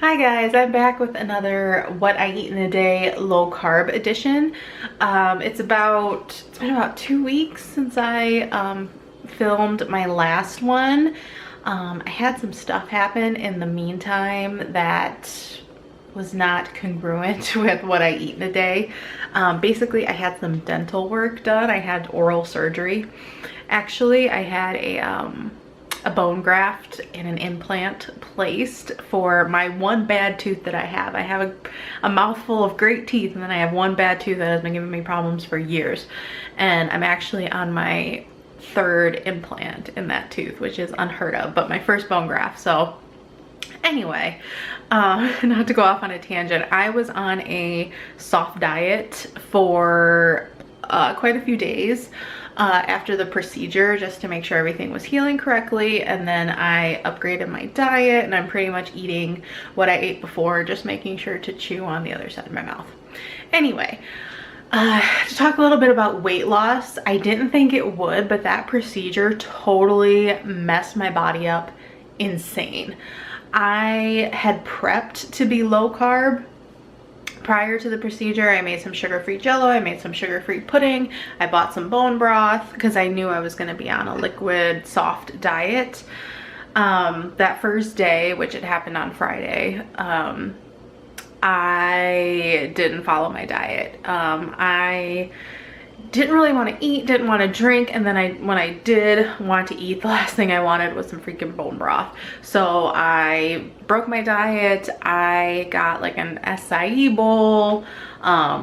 Hi guys, I'm back with another what I eat in a day low carb edition. It's been about 2 weeks since I filmed my last one. I had some stuff happen in the meantime that was not congruent with what I eat in a day. Basically, I had some dental work done. I had oral surgery. Actually, I had a bone graft and an implant placed for my one bad tooth that I have. I have a mouthful of great teeth, and then I have one bad tooth that has been giving me problems for years. And I'm actually on my third implant in that tooth, which is unheard of, but my first bone graft. So anyway, not to go off on a tangent, I was on a soft diet for quite a few days after the procedure, just to make sure everything was healing correctly. And then I upgraded my diet, and I'm pretty much eating what I ate before, just making sure to chew on the other side of my mouth. Anyway, to talk a little bit about weight loss, I didn't think it would, but that procedure totally messed my body up insane. I had prepped to be low carb prior to the procedure. I made some sugar-free jello, I made some sugar-free pudding, I bought some bone broth because I knew I was going to be on a liquid soft diet. That first day, which had happened on Friday, I didn't follow my diet. I didn't really want to eat, didn't want to drink, and then when I did want to eat, the last thing I wanted was some freaking bone broth. So I broke my diet. I got like an acai bowl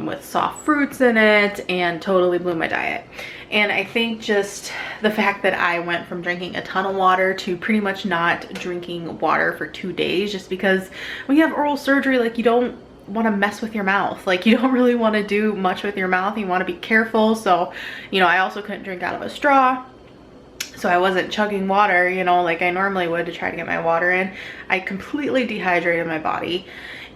with soft fruits in it, and totally blew my diet. And I think just the fact that I went from drinking a ton of water to pretty much not drinking water for 2 days, just because when you have oral surgery, like, you don't want to mess with your mouth. Like, you don't really want to do much with your mouth. You want to be careful. So, you know, I also couldn't drink out of a straw. So I wasn't chugging water, you know, like I normally would to try to get my water in. I completely dehydrated my body.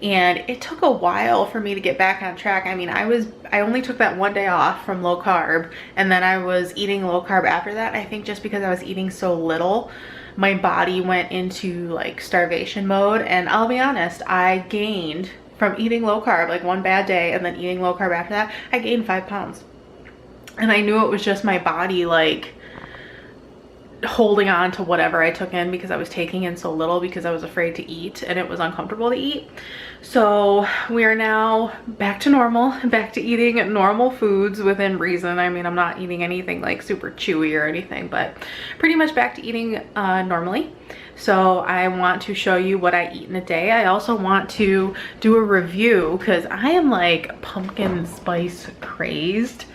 And it took a while for me to get back on track. I mean, I only took that 1 day off from low carb, and then I was eating low carb after that. I think just because I was eating so little, my body went into like starvation mode. And I'll be honest, I gained from eating low carb, like one bad day, and then eating low carb after that, I gained 5 pounds. And I knew it was just my body like holding on to whatever I took in, because I was taking in so little because I was afraid to eat and it was uncomfortable to eat. So we are now back to normal, back to eating normal foods within reason. I mean, I'm not eating anything like super chewy or anything, but pretty much back to eating normally. So I want to show you what I eat in a day. I also want to do a review because I am like pumpkin spice crazed.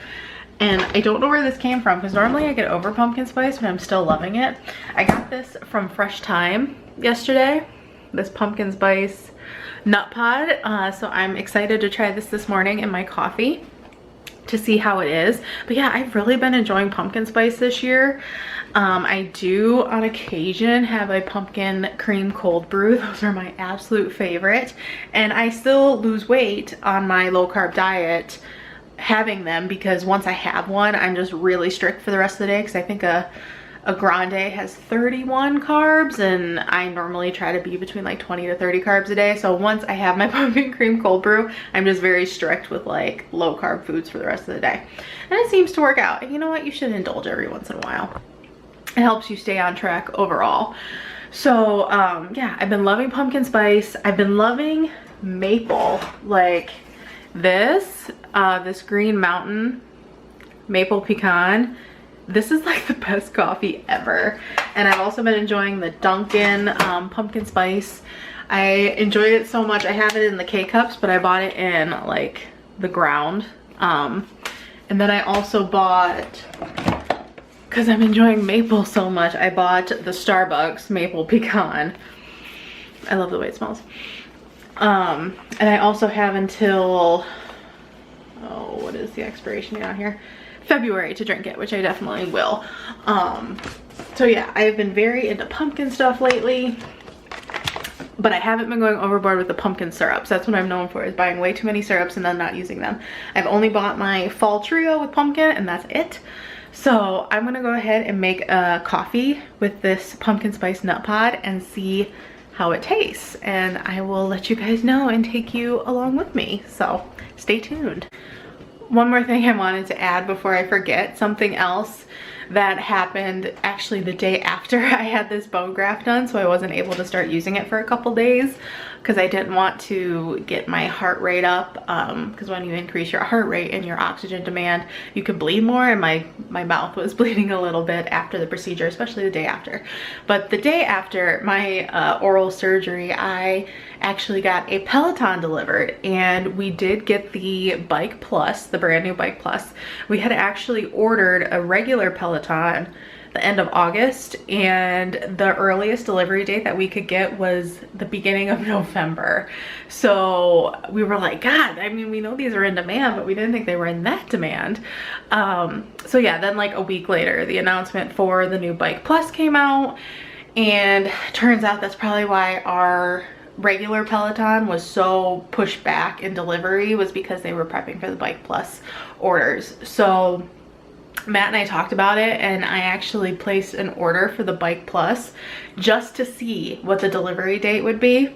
And I don't know where this came from, because normally I get over pumpkin spice, but I'm still loving it. I got this from Fresh Thyme yesterday, this pumpkin spice nut pod. So I'm excited to try this morning in my coffee to see how it is. But yeah, I've really been enjoying pumpkin spice this year. I do on occasion have a pumpkin cream cold brew. Those are my absolute favorite. And I still lose weight on my low carb diet having them, because once I have one, I'm just really strict for the rest of the day, because I think a grande has 31 carbs, and I normally try to be between like 20 to 30 carbs a day. So once I have my pumpkin cream cold brew, I'm just very strict with like low carb foods for the rest of the day. And it seems to work out. And you know what? You should indulge every once in a while. It helps you stay on track overall. So yeah, I've been loving pumpkin spice. I've been loving maple, like this Green Mountain maple pecan. This is like the best coffee ever. And I've also been enjoying the Dunkin' pumpkin spice. I enjoyed it so much. I have it in the K-cups, but I bought it in like the ground. And then I also bought, because I'm enjoying maple so much, I bought the Starbucks maple pecan. I love the way it smells. And I also have until, oh, what is the expiration date on here? February to drink it, which I definitely will. So yeah, I have been very into pumpkin stuff lately, but I haven't been going overboard with the pumpkin syrups. That's what I'm known for, is buying way too many syrups and then not using them. I've only bought my fall trio with pumpkin, and that's it. So I'm gonna go ahead and make a coffee with this pumpkin spice nut pod and see how it tastes, and I will let you guys know and take you along with me, so stay tuned. One more thing I wanted to add before I forget, something else that happened actually the day after I had this bone graft done, so I wasn't able to start using it for a couple days because I didn't want to get my heart rate up, because when you increase your heart rate and your oxygen demand, you can bleed more, and my mouth was bleeding a little bit after the procedure, especially the day after. But the day after my oral surgery, I actually got a Peloton delivered, and we did get the Bike Plus, the brand new Bike Plus. We had actually ordered a regular Peloton the end of August, and the earliest delivery date that we could get was the beginning of November. So we were like, God, I mean, we know these are in demand, but we didn't think they were in that demand. So yeah, then like a week later, the announcement for the new Bike Plus came out, and turns out that's probably why our regular Peloton was so pushed back in delivery, was because they were prepping for the Bike Plus orders. So Matt and I talked about it, and I actually placed an order for the Bike Plus just to see what the delivery date would be.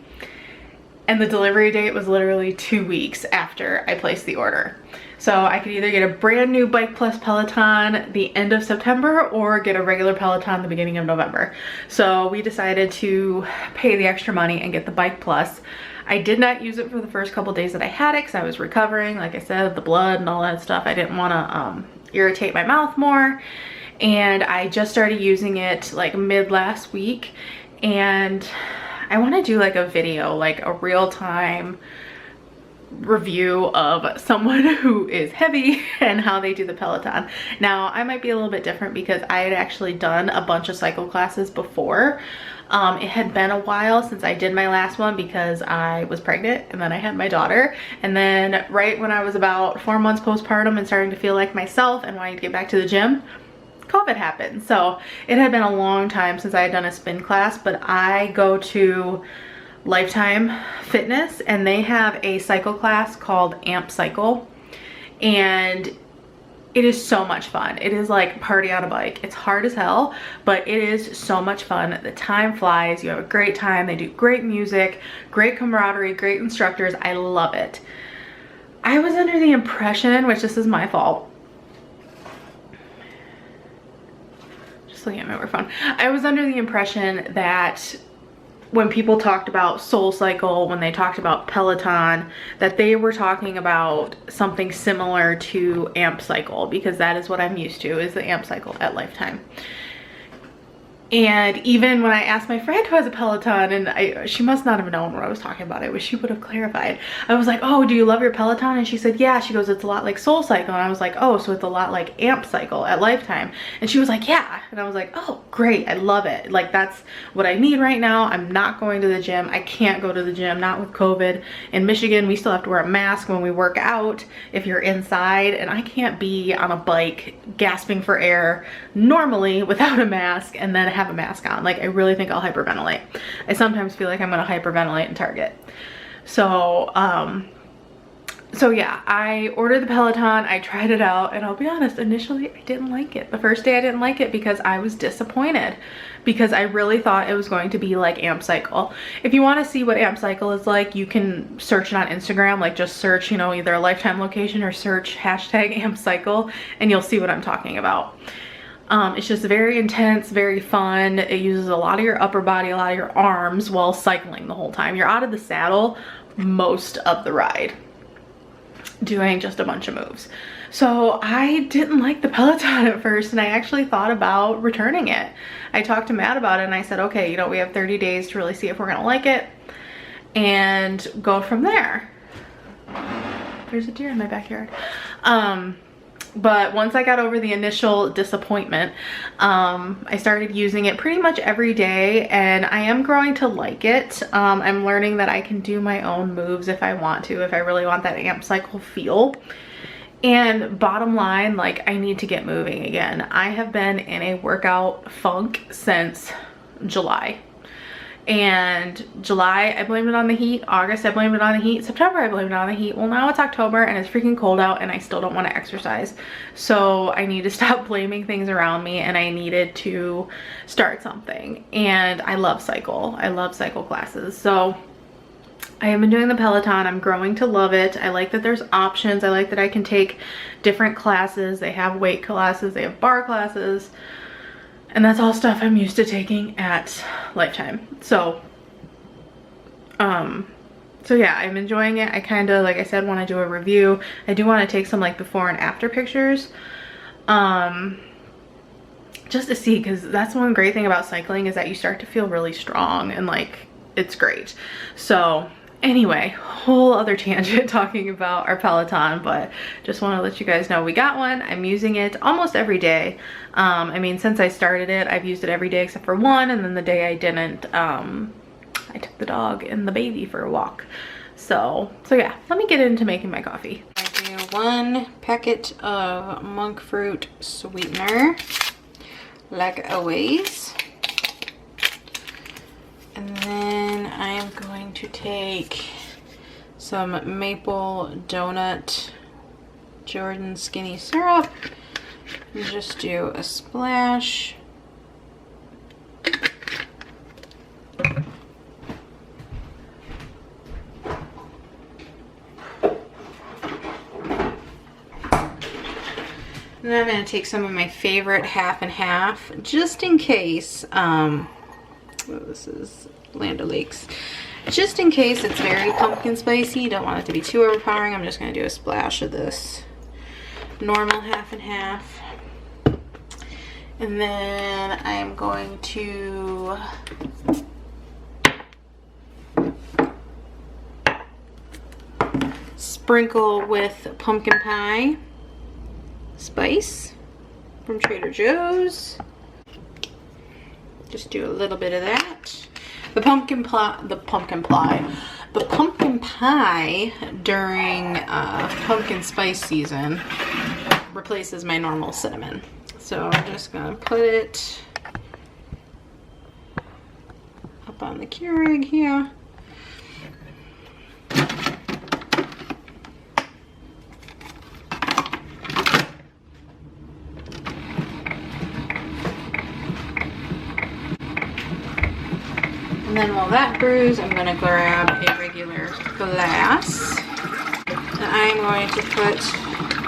And the delivery date was literally 2 weeks after I placed the order. So I could either get a brand new Bike Plus Peloton the end of September or get a regular Peloton the beginning of November. So we decided to pay the extra money and get the Bike Plus. I did not use it for the first couple days that I had it because I was recovering, like I said, the blood and all that stuff. I didn't want to irritate my mouth more, and I just started using it like mid last week, and I want to do like a video, like a real-time review of someone who is heavy and how they do the Peloton. Now I might be a little bit different because I had actually done a bunch of cycle classes before. It had been a while since I did my last one because I was pregnant, and then I had my daughter, and then right when I was about 4 months postpartum and starting to feel like myself and wanting to get back to the gym, COVID happened. So it had been a long time since I had done a spin class, but I go to Lifetime Fitness and they have a cycle class called Amp Cycle, and it is so much fun. It is like party on a bike. It's hard as hell, but it is so much fun. The time flies. You have a great time. They do great music, great camaraderie, great instructors. I love it. I was under the impression, which this is my fault, just looking at my work phone. I was under the impression that when people talked about Soul Cycle, when they talked about Peloton, that they were talking about something similar to Amp Cycle, because that is what I'm used to, is the Amp Cycle at Lifetime. And even when I asked my friend who has a Peloton, and she must not have known what I was talking about, I wish she would have clarified. I was like, oh, do you love your Peloton? And she said, yeah. She goes, it's a lot like Soul Cycle. And I was like, oh, so it's a lot like Amp Cycle at Lifetime. And she was like, yeah. And I was like, oh, great. I love it. Like, that's what I need right now. I'm not going to the gym. I can't go to the gym, not with COVID. In Michigan, we still have to wear a mask when we work out if you're inside. And I can't be on a bike gasping for air normally without a mask and then have a mask on. Like, I really think I'll hyperventilate. I sometimes feel like I'm gonna hyperventilate in Target. So yeah, I ordered the Peloton, I tried it out, and I'll be honest, initially I didn't like it. The first day I didn't like it because I was disappointed, because I really thought it was going to be like Amp Cycle. If you want to see what Amp Cycle is like, you can search it on Instagram, like just search, you know, either a Lifetime location or search hashtag Amp Cycle, and you'll see what I'm talking about. It's just very intense, very fun. It uses a lot of your upper body, a lot of your arms while cycling the whole time. You're out of the saddle most of the ride, doing just a bunch of moves. So I didn't like the Peloton at first, and I actually thought about returning it. I talked to Matt about it, and I said, okay, you know, we have 30 days to really see if we're gonna like it and go from there. There's a deer in my backyard. But once I got over the initial disappointment, I started using it pretty much every day, and I am growing to like it. I'm learning that I can do my own moves if I want to, if I really want that Amp Cycle feel. And bottom line, like, I need to get moving again. I have been in a workout funk since July. And July, I blamed it on the heat. August, I blamed it on the heat. September, I blamed it on the heat. Well, now it's October and it's freaking cold out and I still don't want to exercise. So I need to stop blaming things around me, and I needed to start something. And I love cycle. I love cycle classes. So I have been doing the Peloton. I'm growing to love it. I like that there's options. I like that I can take different classes. They have weight classes, they have bar classes, and that's all stuff I'm used to taking at Lifetime. So yeah, I'm enjoying it. I kind of, like I said, want to do a review. I do want to take some like before and after pictures, just to see, because that's one great thing about cycling is that you start to feel really strong and like it's great. So anyway, whole other tangent talking about our Peloton, but just want to let you guys know we got one. I'm using it almost every day. I mean, since I started it, I've used it every day except for one, and then the day I didn't, I took the dog and the baby for a walk. So yeah, let me get into making my coffee. I do 1 packet of monk fruit sweetener, like always. And then I am going to take some maple donut Jordan skinny syrup and just do a splash. And then I'm going to take some of my favorite half and half, just in case, this is Land O'Lakes. Just in case it's very pumpkin spicy, don't want it to be too overpowering, I'm just going to do a splash of this normal half and half. And then I'm going to sprinkle with pumpkin pie spice from Trader Joe's. Just do a little bit of that. The pumpkin pie during pumpkin spice season replaces my normal cinnamon. So I'm just gonna put it up on the Keurig here. And then while that brews, I'm going to grab a regular glass. And I'm going to put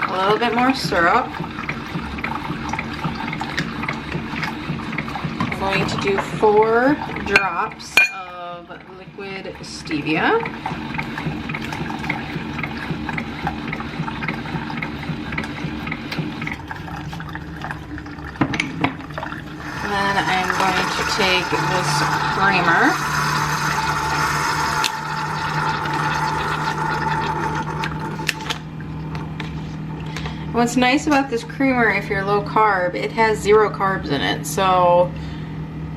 a little bit more syrup. I'm going to do 4 drops of liquid stevia. And then I'm going to take this creamer. What's nice about this creamer, if you're low carb, it has 0 carbs in it. So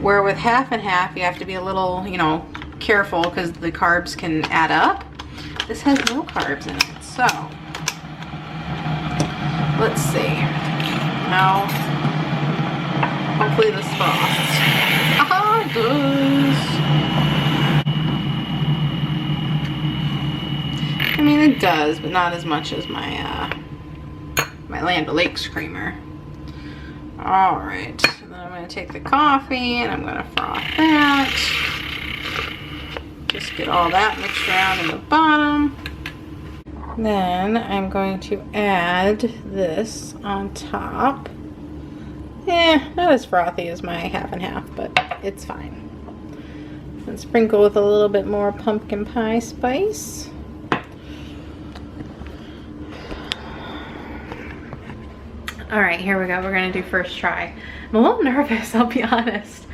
where with half and half, you have to be a little, you know, careful because the carbs can add up. This has no carbs in it. So let's see. Now, hopefully this frosts. Aha, it does. I mean, it does, but not as much as my my Land O'Lakes creamer. All right, so then I'm going to take the coffee and I'm going to froth that. Just get all that mixed around in the bottom. Then I'm going to add this on top. Not as frothy as my half and half, but it's fine. And sprinkle with a little bit more pumpkin pie spice. All right, here we go. We're gonna do first try. I'm a little nervous, I'll be honest.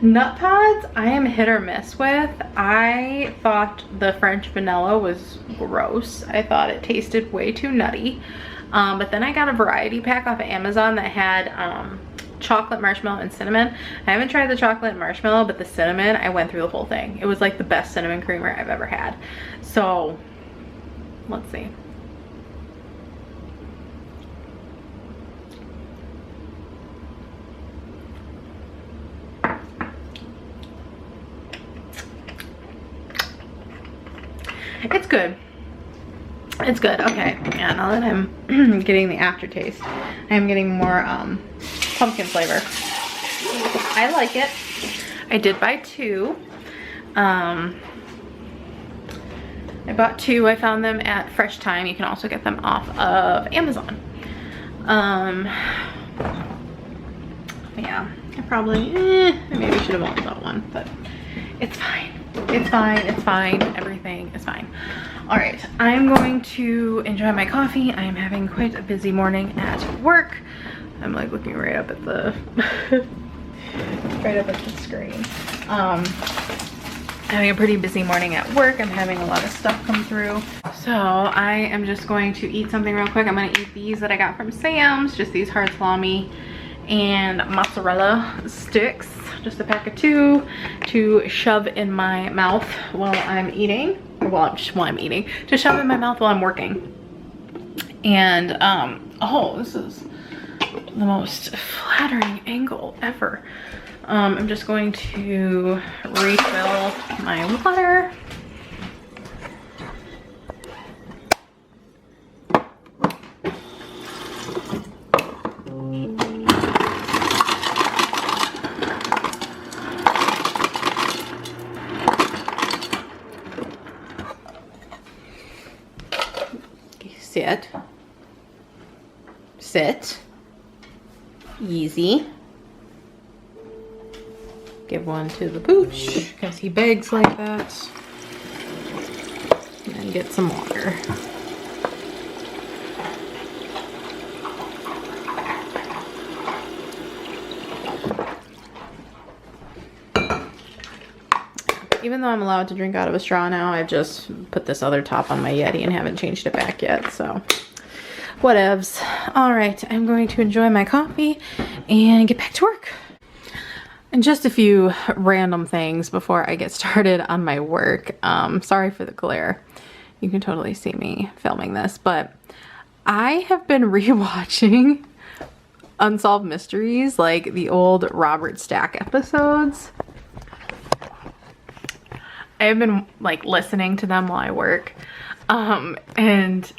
Nut pods, I am hit or miss with. I thought the French vanilla was gross. I thought it tasted way too nutty. But then I got a variety pack off of Amazon that had chocolate, marshmallow, and cinnamon. I haven't tried the chocolate and marshmallow, but the cinnamon, I went through the whole thing. It was like the best cinnamon creamer I've ever had. So, let's see. It's good. It's good. Okay, yeah, now that I'm getting the aftertaste, I'm getting more pumpkin flavor. I like it. I did buy 2. I bought 2. I found them at Fresh Time. You can also get them off of Amazon. Yeah, I probably, I maybe should have only bought 1, but it's fine. It's fine, it's fine, everything is fine. All right, I'm going to enjoy my coffee. I am having quite a busy morning at work. I'm like looking right up at the, right up at the screen. Having a pretty busy morning at work. I'm having a lot of stuff come through. So I am just going to eat something real quick. I'm gonna eat these that I got from Sam's, just these hard salami and mozzarella sticks, just a pack of 2 to shove in my mouth while I'm eating. Well, just while I'm eating, to shove in my mouth while I'm working. And oh, this is the most flattering angle ever. I'm just going to refill my water. Sit. Sit. Easy. Give one to the pooch because he begs like that. And get some water. Even though I'm allowed to drink out of a straw now, I've just put this other top on my Yeti and haven't changed it back yet, so whatevs. All right, I'm going to enjoy my coffee and get back to work. And just a few random things before I get started on my work. Sorry for the glare. You can totally see me filming this, but I have been rewatching Unsolved Mysteries, like the old Robert Stack episodes. I have been like listening to them while I work, and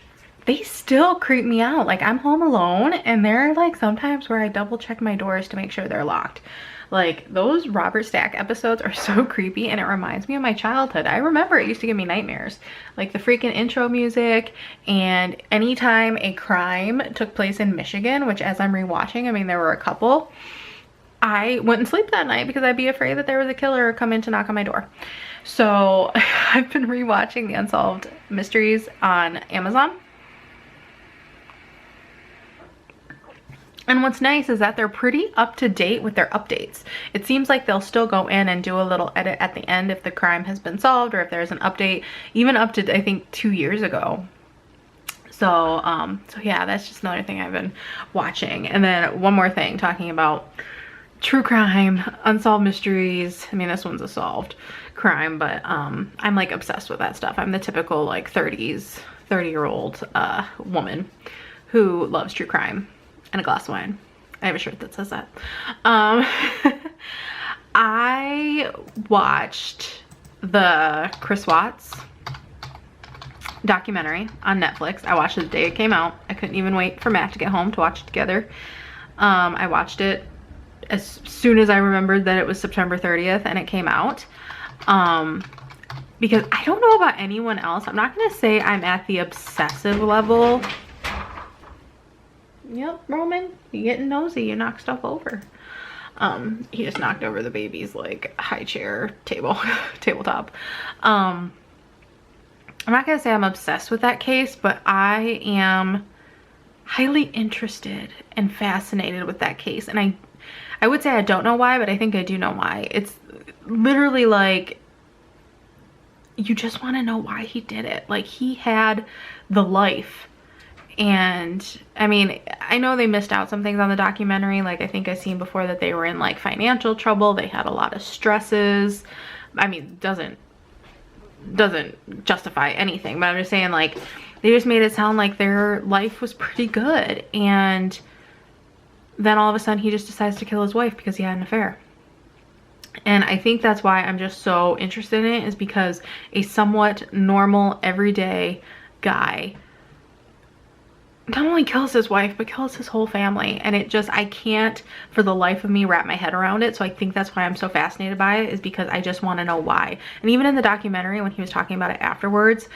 they still creep me out. Like, I'm home alone and there are like sometimes where I double check my doors to make sure they're locked. Like, those Robert Stack episodes are so creepy and it reminds me of my childhood. I remember it used to give me nightmares. Like the freaking intro music, and anytime a crime took place in Michigan, which as I'm rewatching, I mean, there were a couple, I wouldn't sleep that night because I'd be afraid that there was a killer come in to knock on my door. So I've been rewatching the Unsolved Mysteries on Amazon. And what's nice is that they're pretty up to date with their updates. It seems like they'll still go in and do a little edit at the end if the crime has been solved or if there's an update, even up to I think 2 years ago. So, so yeah, that's just another thing I've been watching. And then one more thing, talking about true crime, unsolved mysteries. I mean, this one's a solved crime, but I'm like obsessed with that stuff. I'm the typical like 30-year-old woman who loves true crime and a glass of wine. I have a shirt that says that. I watched the Chris Watts documentary on Netflix. I watched it the day it came out. I couldn't even wait for Matt to get home to watch it together. I watched it as soon as I remembered that it was September 30th and it came out. Because I don't know about anyone else. I'm not gonna say I'm at the obsessive level. Yep, Roman, you getting nosy, you knock stuff over. He just knocked over the baby's like high chair tabletop. I'm not gonna say I'm obsessed with that case, but I am highly interested and fascinated with that case. And I would say I don't know why, but I think I do know why. It's literally like, you just want to know why he did it. Like, he had the life. And I mean, I know they missed out some things on the documentary. Like, I think I've seen before that they were in like financial trouble. They had a lot of stresses. I mean, doesn't justify anything, but I'm just saying, like, they just made it sound like their life was pretty good. And then all of a sudden he just decides to kill his wife because he had an affair. And I think that's why I'm just so interested in it, is because a somewhat normal, everyday guy not only kills his wife, but kills his whole family. And it just, I can't for the life of me wrap my head around it. So I think that's why I'm so fascinated by it, is because I just want to know why. And even in the documentary, when he was talking about it afterwards,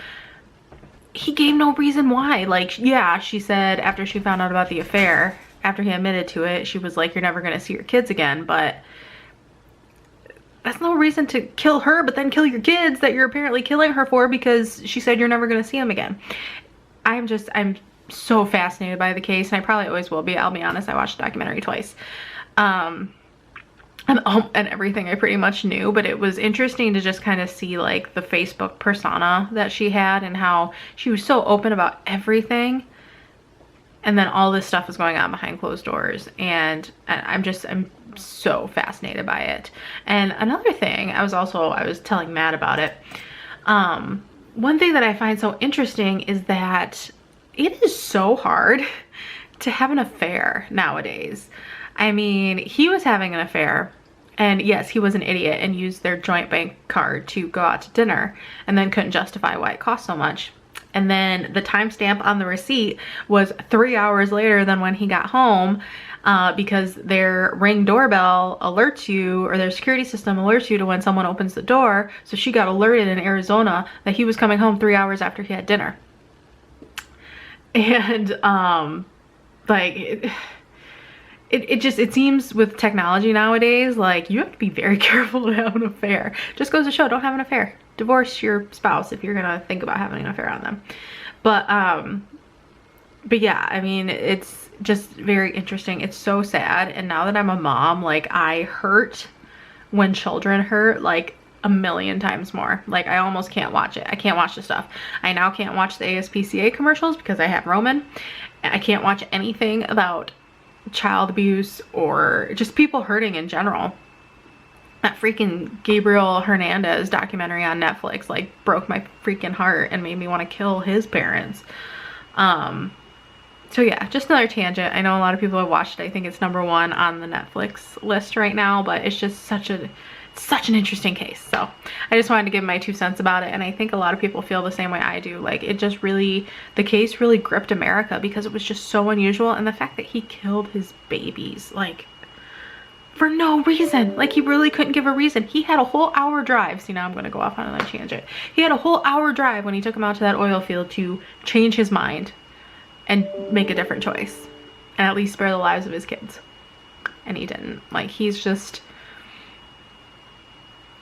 he gave no reason why. Like, yeah, she said after she found out about the affair, after he admitted to it, she was like, you're never going to see your kids again. But that's no reason to kill her, but then kill your kids that you're apparently killing her for, because she said you're never going to see them again. I'm so fascinated by the case, and I probably always will be. I'll be honest, I watched the documentary twice. And everything I pretty much knew, but it was interesting to just kind of see like the Facebook persona that she had and how she was so open about everything. And then all this stuff is going on behind closed doors, and I'm so fascinated by it. And another thing, I was telling Matt about it. One thing that I find so interesting is that it is so hard to have an affair nowadays. I mean, he was having an affair, and yes, he was an idiot and used their joint bank card to go out to dinner and then couldn't justify why it cost so much. And then the timestamp on the receipt was 3 hours later than when he got home, because their Ring doorbell alerts you, or their security system alerts you to when someone opens the door. So she got alerted in Arizona that he was coming home 3 hours after he had dinner. And like it seems with technology nowadays, like you have to be very careful to have an affair. Just goes to show, don't have an affair. Divorce your spouse if you're gonna think about having an affair on them. But yeah, I mean, it's just very interesting. It's so sad. And now that I'm a mom, like I hurt when children hurt like a million times more. Like I almost can't watch it. I can't watch the stuff. I now can't watch the ASPCA commercials because I have Roman. I can't watch anything about child abuse or just people hurting in general. That freaking Gabriel Hernandez documentary on Netflix like broke my freaking heart and made me want to kill his parents. So yeah, just another tangent. I know a lot of people have watched it. I think it's #1 on the Netflix list right now, but it's just such an interesting case. So I just wanted to give my 2 cents about it, and I think a lot of people feel the same way I do. Like it just really, the case really gripped America because it was just so unusual, and the fact that he killed his babies like for no reason. Like he really couldn't give a reason. He had a whole hour drive. See, now I'm going to go off on another tangent. He had a whole hour drive when he took him out to that oil field to change his mind and make a different choice and at least spare the lives of his kids, and he didn't. Like he's just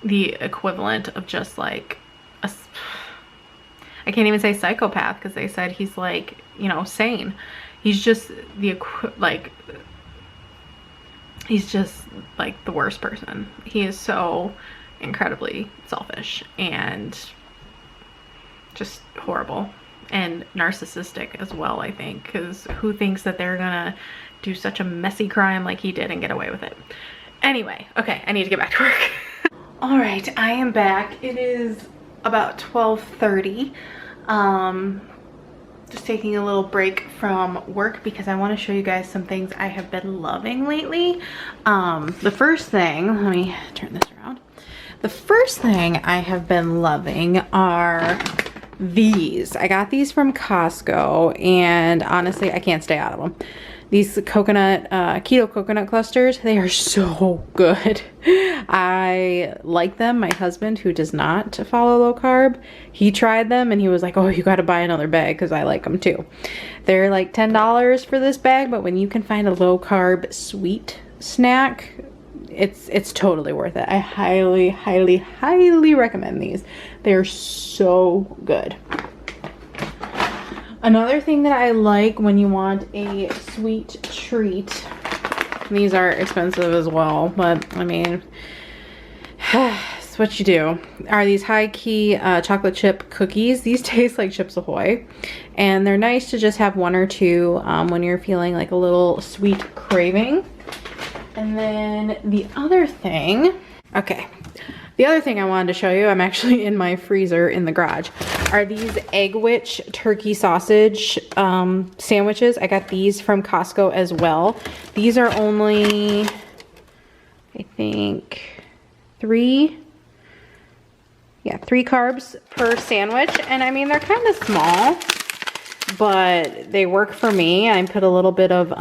the equivalent of just like a, I can't even say psychopath because they said he's like, you know, sane. He's just he's just like the worst person. He is so incredibly selfish and just horrible and narcissistic as well, I think, because who thinks that they're gonna do such a messy crime like he did and get away with it? Anyway, okay, I need to get back to work. All right, I am back. It is about 12:30. Just taking a little break from work because I want to show you guys some things I have been loving lately. The first thing, let me turn this around. The first thing I have been loving are these. I got these from Costco, and honestly, I can't stay out of them. These coconut, keto coconut clusters, they are so good. I like them. My husband, who does not follow low carb, he tried them and he was like, oh, you got to buy another bag because I like them too. They're like $10 for this bag, but when you can find a low carb sweet snack, it's totally worth it. I highly, highly, highly recommend these. They're so good. Another thing that I like when you want a sweet treat, these are expensive as well, but I mean, it's what you do, are these high-key chocolate chip cookies. These taste like Chips Ahoy, and they're nice to just have 1 or 2 when you're feeling like a little sweet craving. And then the other thing, the other thing I wanted to show you, I'm actually in my freezer in the garage, are these Egg Witch turkey sausage sandwiches. I got these from Costco as well. These are only, I think, three carbs per sandwich. And I mean, they're kind of small, but they work for me. I put a little bit of,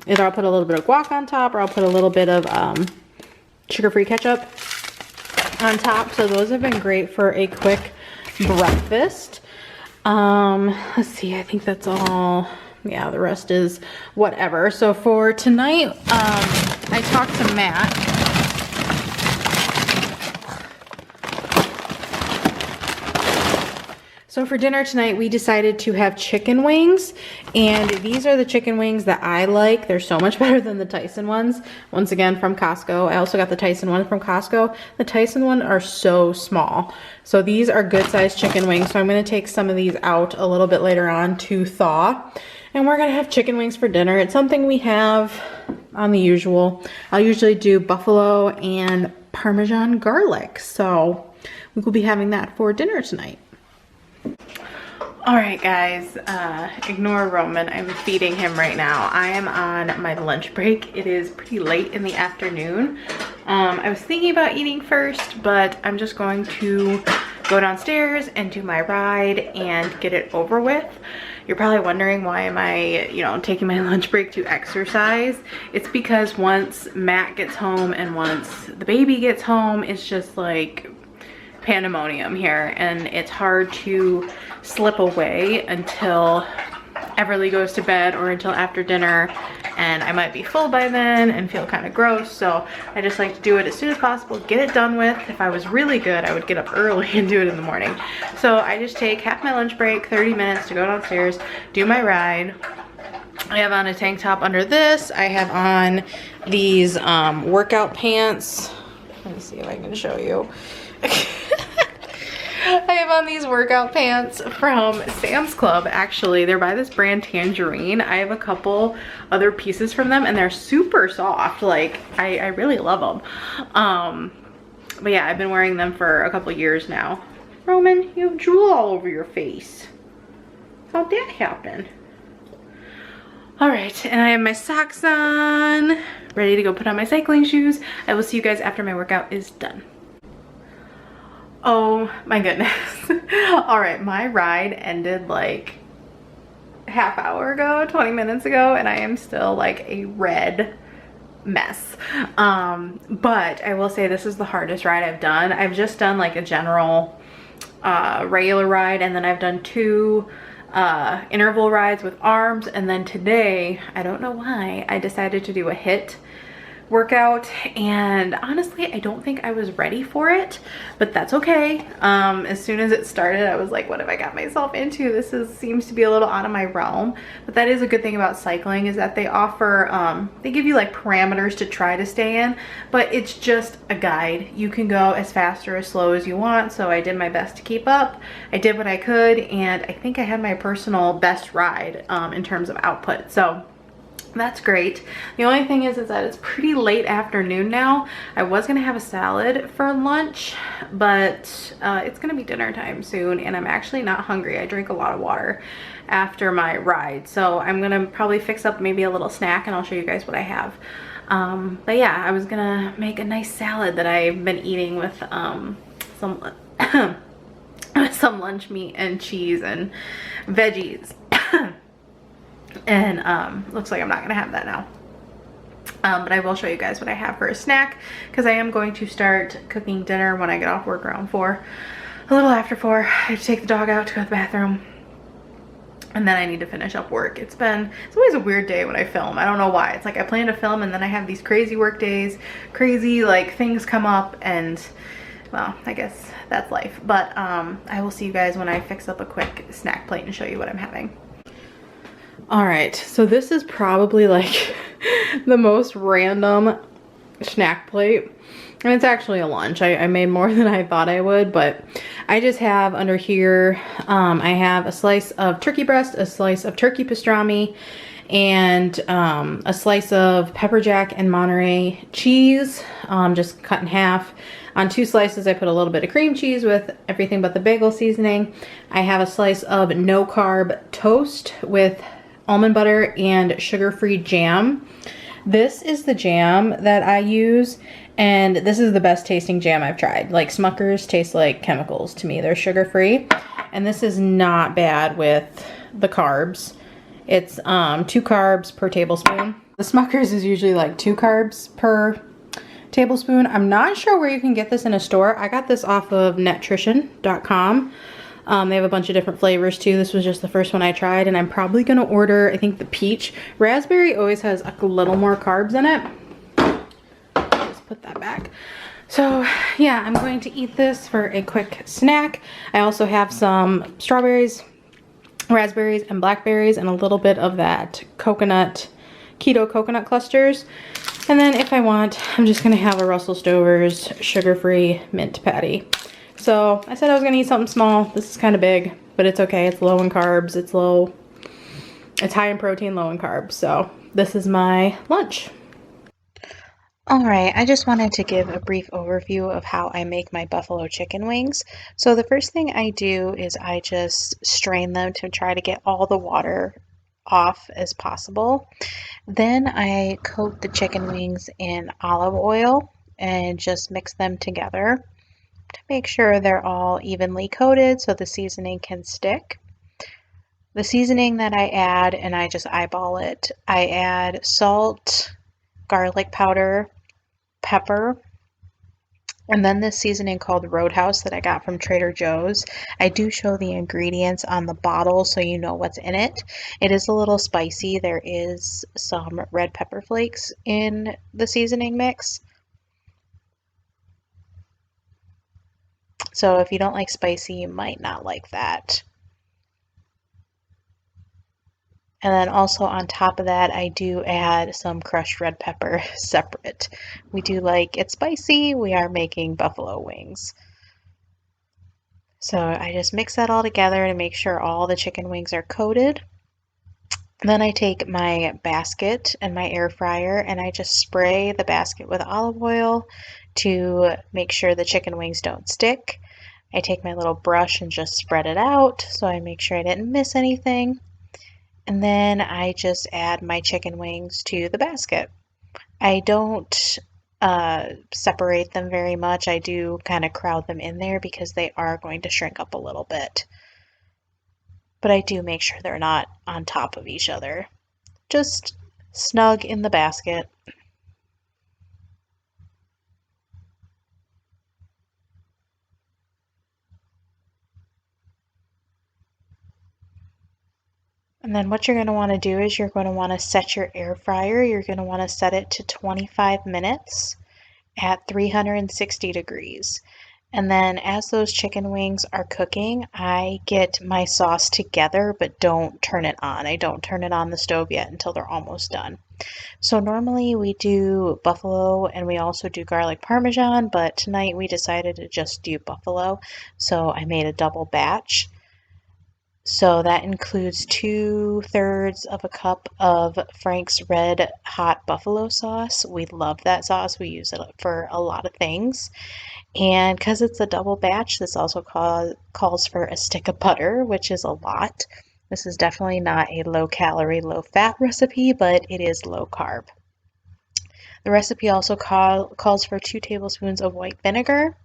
either I'll put a little bit of guac on top, or I'll put a little bit of sugar-free ketchup on top. So those have been great for a quick breakfast. Let's see, I think that's all. Yeah, the rest is whatever. So for tonight, I talked to Matt. So for dinner tonight, we decided to have chicken wings, and these are the chicken wings that I like. They're so much better than the Tyson ones. Once again, from Costco. I also got the Tyson one from Costco. The Tyson one are so small. So these are good sized chicken wings. So I'm gonna take some of these out a little bit later on to thaw. And we're gonna have chicken wings for dinner. It's something we have on the usual. I'll usually do buffalo and Parmesan garlic. So we will be having that for dinner tonight. All right, guys, ignore Roman. I'm feeding him right now. I am on my lunch break. It is pretty late in the afternoon. I was thinking about eating first, but I'm just going to go downstairs and do my ride and get it over with. You're probably wondering, why am I, taking my lunch break to exercise? It's because once Matt gets home and once the baby gets home, it's just like pandemonium here, and it's hard to slip away until Everly goes to bed or until after dinner, and I might be full by then and feel kind of gross. So I just like to do it as soon as possible, get it done with. If I was really good, I would get up early and do it in the morning. So I just take half my lunch break, 30 minutes to go downstairs, do my ride. I have on a tank top under this. I have on these workout pants. Let me see if I can show you. I have on these workout pants from Sam's Club. Actually, they're by this brand Tangerine. I have a couple other pieces from them, and they're super soft. Like, I really love them. But yeah, I've been wearing them for a couple years now. Roman, you have drool all over your face. How'd that happen? All right, and I have my socks on, ready to go put on my cycling shoes. I will see you guys after my workout is done. Oh my goodness. All right, my ride ended like half hour ago, 20 minutes ago, and I am still like a red mess. But I will say this is the hardest ride I've done. I've just done like a general regular ride, and then I've done 2 interval rides with arms, and then today, I don't know why, I decided to do a HIIT workout, and honestly I don't think I was ready for it, but that's okay. As soon as it started, I was like, what have I got myself into? This seems to be a little out of my realm. But that is a good thing about cycling, is that they offer they give you like parameters to try to stay in, but it's just a guide. You can go as fast or as slow as you want, so I did my best to keep up. I did what I could, and I think I had my personal best ride in terms of output, so that's great. The only thing is that it's pretty late afternoon now. I was gonna have a salad for lunch, but it's gonna be dinner time soon, and I'm actually not hungry. I drink a lot of water after my ride, so I'm gonna probably fix up maybe a little snack, and I'll show you guys what I have. But yeah, I was gonna make a nice salad that I've been eating with some some lunch meat and cheese and veggies. And looks like I'm not gonna have that now, but I will show you guys what I have for a snack, because I am going to start cooking dinner when I get off work around 4, a little after 4. I have to take the dog out to go to the bathroom, and then I need to finish up work. It's always a weird day when I film. I don't know why. It's like I plan to film, and then I have these crazy work days, crazy like things come up, and well, I guess that's life. But I will see you guys when I fix up a quick snack plate and show you what I'm having. All right, so this is probably like the most random snack plate, and it's actually a lunch. I made more than I thought I would, but I just have under here, I have a slice of turkey breast, a slice of turkey pastrami, and a slice of pepper jack and Monterey cheese, just cut in half. On 2 slices, I put a little bit of cream cheese with everything but the bagel seasoning. I have a slice of no carb toast with almond butter and sugar-free jam. This is the jam that I use, and this is the best tasting jam I've tried. Like, Smuckers taste like chemicals to me. They're sugar-free, and this is not bad with the carbs. It's 2 carbs per tablespoon. The Smuckers is usually like 2 carbs per tablespoon. I'm not sure where you can get this in a store. I got this off of netrition.com. They have a bunch of different flavors too. This was just the first one I tried, and I'm probably gonna order, I think, the peach. Raspberry always has a little more carbs in it. Just put that back. So yeah, I'm going to eat this for a quick snack. I also have some strawberries, raspberries, and blackberries, and a little bit of that keto coconut clusters. And then if I want, I'm just gonna have a Russell Stover's sugar-free mint patty. So I said I was gonna eat something small. This is kind of big, but it's okay. It's low in carbs. It's high in protein, low in carbs. So this is my lunch. All right, I just wanted to give a brief overview of how I make my buffalo chicken wings. So the first thing I do is I just strain them to try to get all the water off as possible. Then I coat the chicken wings in olive oil and just mix them together to make sure they're all evenly coated so the seasoning can stick. The seasoning that I add, and I just eyeball it, I add salt, garlic powder, pepper, and then this seasoning called Roadhouse that I got from Trader Joe's. I do show the ingredients on the bottle so you know what's in it. It is a little spicy. There is some red pepper flakes in the seasoning mix. So if you don't like spicy, you might not like that. And then also on top of that, I do add some crushed red pepper separate. We do like it spicy. We are making buffalo wings. So I just mix that all together to make sure all the chicken wings are coated. Then I take my basket and my air fryer and I just spray the basket with olive oil to make sure the chicken wings don't stick. I take my little brush and just spread it out so I make sure I didn't miss anything. And then I just add my chicken wings to the basket. I don't separate them very much. I do kind of crowd them in there because they are going to shrink up a little bit. But I do make sure they're not on top of each other. Just snug in the basket. And then what you're going to want to do is you're going to want to set your air fryer. You're going to want to set it to 25 minutes at 360 degrees. And then as those chicken wings are cooking, I get my sauce together, but don't turn it on. I don't turn it on the stove yet until they're almost done. So normally we do buffalo and we also do garlic parmesan, but tonight we decided to just do buffalo. So I made a double batch. So that includes 2/3 of a cup of Frank's Red Hot Buffalo Sauce. We love that sauce. We use it for a lot of things. And because it's a double batch, this also calls for a stick of butter, which is a lot. This is definitely not a low calorie, low fat recipe, but it is low carb. The recipe also calls for 2 tablespoons of white vinegar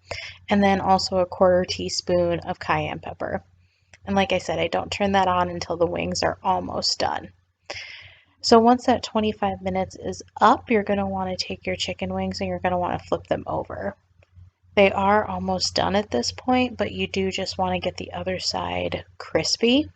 and then also a 1/4 teaspoon of cayenne pepper. And like I said, I don't turn that on until the wings are almost done. So once that 25 minutes is up, you're going to want to take your chicken wings and you're going to want to flip them over. They are almost done at this point, but you do just want to get the other side crispy.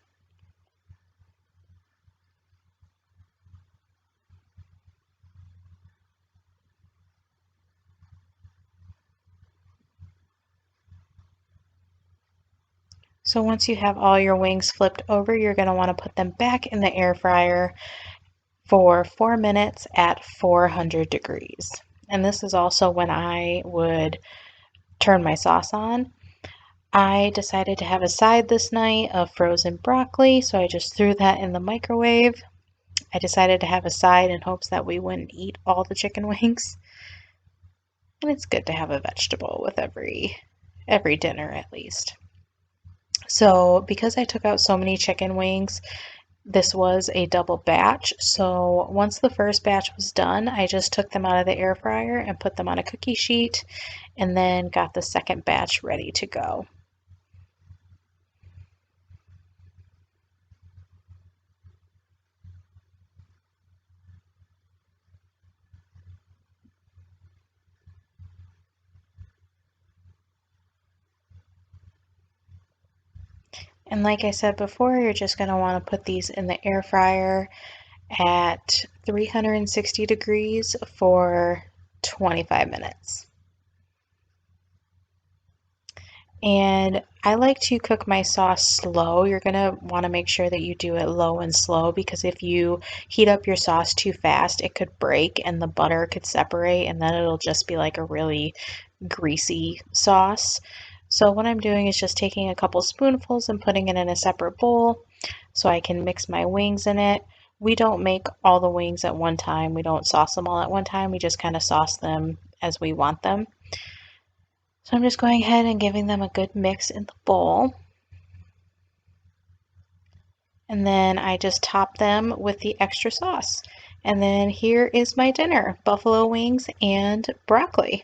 So once you have all your wings flipped over, you're going to want to put them back in the air fryer for 4 minutes at 400 degrees. And this is also when I would turn my sauce on. I decided to have a side this night of frozen broccoli, so I just threw that in the microwave. I decided to have a side in hopes that we wouldn't eat all the chicken wings. And it's good to have a vegetable with every dinner at least. So because I took out so many chicken wings, This was a double batch, so once the first batch was done, I just took them out of the air fryer and put them on a cookie sheet and then got the second batch ready to go. And like I said before, you're just going to want to put these in the air fryer at 360 degrees for 25 minutes. And I like to cook my sauce slow. You're going to want to make sure that you do it low and slow because if you heat up your sauce too fast, it could break and the butter could separate and then it'll just be like a really greasy sauce. So what I'm doing is just taking a couple spoonfuls and putting it in a separate bowl so I can mix my wings in it. We don't make all the wings at one time. We don't sauce them all at one time. We just kind of sauce them as we want them. So I'm just going ahead and giving them a good mix in the bowl. And then I just top them with the extra sauce. And then here is my dinner, buffalo wings and broccoli.